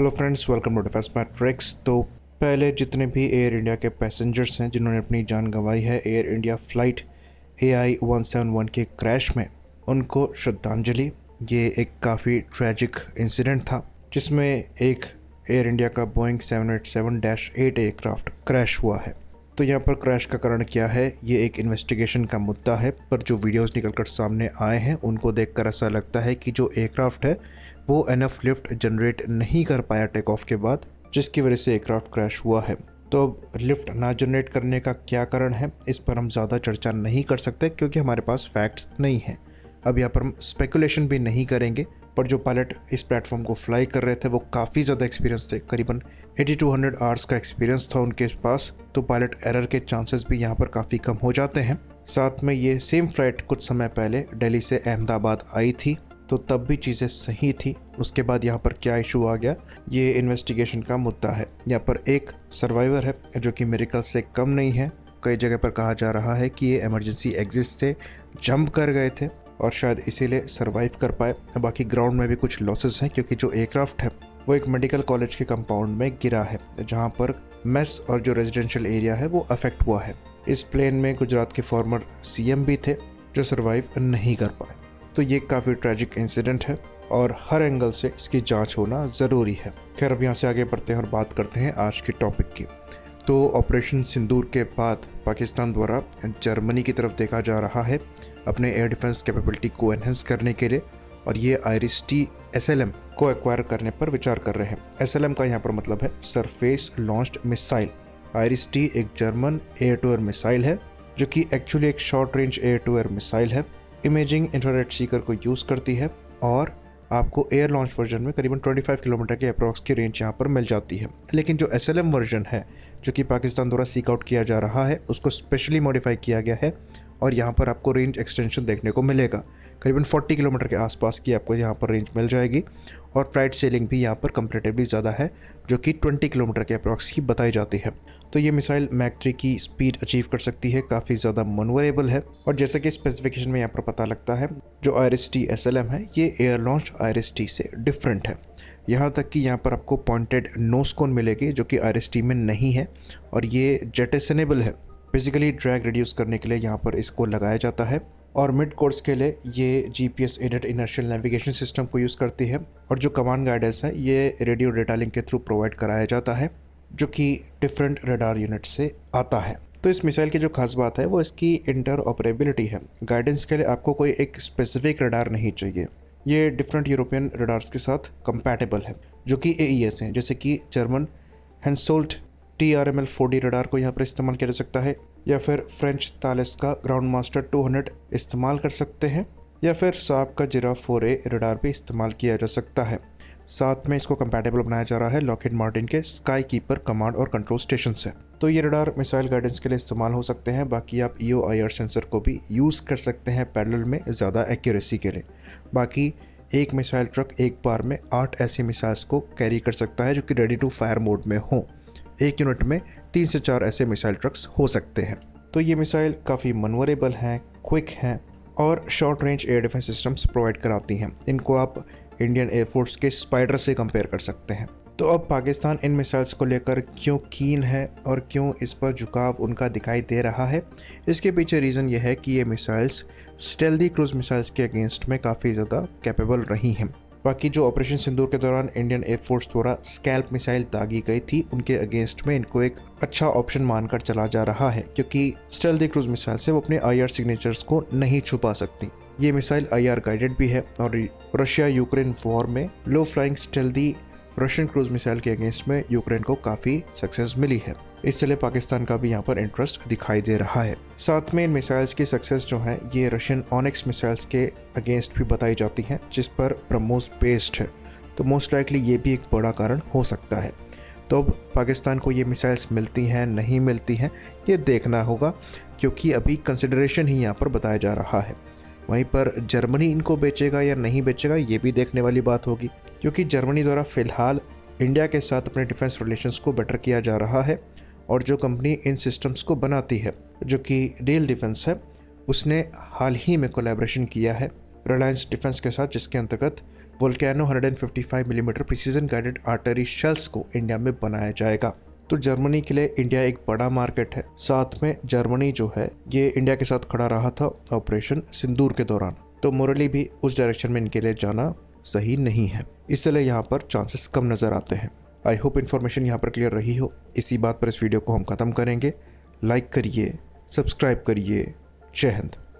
Hello friends, welcome to defence matrix. तो पहले जितने भी एयर इंडिया के पैसेंजर्स हैं जिन्होंने अपनी जान गंवाई है एयर इंडिया फ़्लाइट AI-171 के क्रैश में, उनको श्रद्धांजलि। ये एक काफ़ी ट्रैजिक इंसिडेंट था जिसमें एक एयर इंडिया का बोइंग 787-8 एयरक्राफ्ट क्रैश हुआ है। तो यहाँ पर क्रैश का कारण क्या है, ये एक इन्वेस्टिगेशन का मुद्दा है। पर जो वीडियोस निकलकर सामने आए हैं उनको देखकर ऐसा लगता है कि जो एयरक्राफ्ट है वो एनफ लिफ्ट जनरेट नहीं कर पाया टेक ऑफ के बाद, जिसकी वजह से एयरक्राफ्ट क्रैश हुआ है। तो अब लिफ्ट ना जनरेट करने का क्या कारण है, इस पर हम ज़्यादा चर्चा नहीं कर सकते क्योंकि हमारे पास फैक्ट्स नहीं हैं। अब यहाँ पर हम स्पेकुलेशन भी नहीं करेंगे। पर जो पायलट इस प्लेटफॉर्म को फ्लाई कर रहे थे वो काफ़ी ज़्यादा एक्सपीरियंस थे, करीबन 8200 आवर्स का एक्सपीरियंस था उनके पास। तो पायलट एरर के चांसेस भी यहाँ पर काफ़ी कम हो जाते हैं। साथ में ये सेम फ्लाइट कुछ समय पहले दिल्ली से अहमदाबाद आई थी, तो तब भी चीज़ें सही थी। उसके बाद यहाँ पर क्या इशू आ गया, ये इन्वेस्टिगेशन का मुद्दा है। यहाँ पर एक सर्वाइवर है जो कि मेरिकल से कम नहीं है। कई जगह पर कहा जा रहा है कि ये इमरजेंसी एग्जिट से जंप कर गए थे और शायद इसीलिए सरवाइव कर पाए। बाकी ग्राउंड में भी कुछ लॉसेस हैं क्योंकि जो एयरक्राफ्ट है वो एक मेडिकल कॉलेज के कंपाउंड में गिरा है जहाँ पर मेस और जो रेजिडेंशियल एरिया है वो अफेक्ट हुआ है। इस प्लेन में गुजरात के फॉर्मर CM भी थे जो सरवाइव नहीं कर पाए। तो ये काफ़ी ट्रैजिक इंसिडेंट है और हर एंगल से इसकी जांच होना ज़रूरी है। खैर, अब यहाँ से आगे बढ़ते हैं और बात करते हैं आज की टॉपिक की। तो ऑपरेशन सिंदूर के बाद पाकिस्तान द्वारा जर्मनी की तरफ देखा जा रहा है अपने एयर डिफेंस कैपेबिलिटी को एनहेंस करने के लिए, और ये IRIS-T SLM को एक्वायर करने पर विचार कर रहे हैं। SLM का यहाँ पर मतलब है सरफेस लॉन्च्ड मिसाइल। IRIS-T एक German air to air missile है जो कि एक्चुअली एक short range air to air missile है। इमेजिंग इंफ्रारेड सीकर को यूज़ करती है और आपको एयर लॉन्च वर्जन में करीबन 25 किलोमीटर के अप्रॉक्स की रेंज यहाँ पर मिल जाती है। लेकिन जो SLM वर्जन है जो कि पाकिस्तान द्वारा सीक आउट किया जा रहा है, उसको स्पेशली मॉडिफाई किया गया है और यहाँ पर आपको रेंज एक्सटेंशन देखने को मिलेगा। करीबन 40 किलोमीटर के आसपास की आपको यहाँ पर रेंज मिल जाएगी और फ्लाइट सेलिंग भी यहाँ पर कंपैरेटिवली ज़्यादा है जो कि 20 किलोमीटर के अप्रॉक्स की बताई जाती है। तो ये मिसाइल मैक 3 की स्पीड अचीव कर सकती है, काफ़ी ज़्यादा मनूवरेबल है। और जैसे कि स्पेसिफिकेशन में यहाँ पर पता लगता है, जो IRIS-T SLM है ये एयर लॉन्च IRIS-T से डिफरेंट है। यहाँ तक कि यहाँ पर आपको पॉइंटेड नोज कोन मिलेगी जो कि IRIS-T में नहीं है, और ये जेटेसनेबल है। बेसिकली ड्रैग रिड्यूस करने के लिए यहाँ पर इसको लगाया जाता है। और मिड कोर्स के लिए ये GPS aided inertial navigation system को यूज़ करती है, और जो कमांड गाइडेंस है ये रेडियो डेटा लिंक के थ्रू प्रोवाइड कराया जाता है जो कि डिफरेंट रडार यूनिट से आता है। तो इस मिसाइल की जो खास बात है वो इसकी इंटर ऑपरेबिलिटी है। गाइडेंस के लिए आपको कोई एक स्पेसिफिक रडार नहीं चाहिए, ये डिफरेंट यूरोपियन रडार्स के साथ कंपैटिबल है जो कि AES हैं। जैसे कि जर्मन हैंसोल्ट TRML 4D रडार को यहाँ पर इस्तेमाल किया जा सकता है, या फिर फ्रेंच तालेस का ग्राउंड मास्टर 200 इस्तेमाल कर सकते हैं, या फिर साब का जिराफ 4A रडार भी इस्तेमाल किया जा सकता है। साथ में इसको कंपैटिबल बनाया जा रहा है लॉकहीड मार्टिन के स्काई कीपर कमांड और कंट्रोल स्टेशन से। तो ये रडार मिसाइल गाइडेंस के लिए इस्तेमाल हो सकते हैं। बाकी आप EO/IR सेंसर को भी यूज़ कर सकते हैं पैरेलल में ज़्यादा एक्यूरेसी के लिए। बाकी एक मिसाइल ट्रक एक बार में 8 ऐसी मिसाइल्स को कैरी कर सकता है जो कि रेडी टू फायर मोड में हो। एक यूनिट में 3 से 4 ऐसे मिसाइल ट्रक्स हो सकते हैं। तो ये मिसाइल काफ़ी मनूवरेबल हैं, क्विक हैं और short range air defence systems provide कराती हैं। इनको आप इंडियन एयरफोर्स के स्पाइडर से कंपेयर कर सकते हैं। तो अब पाकिस्तान इन मिसाइल्स को लेकर क्यों कीन है और क्यों इस पर झुकाव उनका दिखाई दे रहा है, इसके पीछे रीज़न ये है कि ये मिसाइल्स स्टेल्दी क्रूज मिसाइल्स के अगेंस्ट में काफ़ी ज़्यादा कैपेबल रही हैं। बाकी जो ऑपरेशन सिंदूर के दौरान इंडियन एयरफोर्स द्वारा स्कैल्प मिसाइल दागी गई थी, उनके अगेंस्ट में इनको एक अच्छा ऑप्शन मानकर चला जा रहा है क्योंकि स्टेल्दी क्रूज मिसाइल से वो अपने IR सिग्नेचर्स को नहीं छुपा सकती। ये मिसाइल IR गाइडेड भी है और रशिया यूक्रेन वॉर में लो फ्लाइंग स्टेल्दी रशियन क्रूज मिसाइल के अगेंस्ट में यूक्रेन को काफ़ी सक्सेस मिली है। इसलिए पाकिस्तान का भी यहाँ पर इंटरेस्ट दिखाई दे रहा है। साथ में इन मिसाइल्स की सक्सेस जो है ये रशियन ऑनिक्स मिसाइल्स के अगेंस्ट भी बताई जाती हैं जिस पर ब्रह्मोस बेस्ड है। तो मोस्ट लाइकली ये भी एक बड़ा कारण हो सकता है। तो अब पाकिस्तान को ये मिसाइल्स मिलती हैं नहीं मिलती हैं ये देखना होगा, क्योंकि अभी कंसिडरेशन ही यहाँ पर बताया जा रहा है। वहीं पर जर्मनी इनको बेचेगा या नहीं बेचेगा ये भी देखने वाली बात होगी, क्योंकि जर्मनी द्वारा फ़िलहाल इंडिया के साथ अपने डिफेंस रिलेशंस को बेटर किया जा रहा है। और जो कंपनी इन सिस्टम्स को बनाती है जो कि डेल डिफेंस है, उसने हाल ही में कोलैबोरेशन किया है रिलायंस डिफेंस के साथ, जिसके अंतर्गत volcano 155 millimetre precision guided artery shells को इंडिया में बनाया जाएगा। तो जर्मनी के लिए इंडिया एक बड़ा मार्केट है। साथ में जर्मनी जो है ये इंडिया के साथ खड़ा रहा था ऑपरेशन सिंदूर के दौरान, तो मोरली भी उस डायरेक्शन में इनके लिए जाना सही नहीं है, इसलिए यहाँ पर चांसेस कम नज़र आते हैं। आई होप इन्फॉर्मेशन यहाँ पर क्लियर रही हो। इसी बात पर इस वीडियो को हम ख़त्म करेंगे। लाइक करिए, सब्सक्राइब करिए। जय हिंद।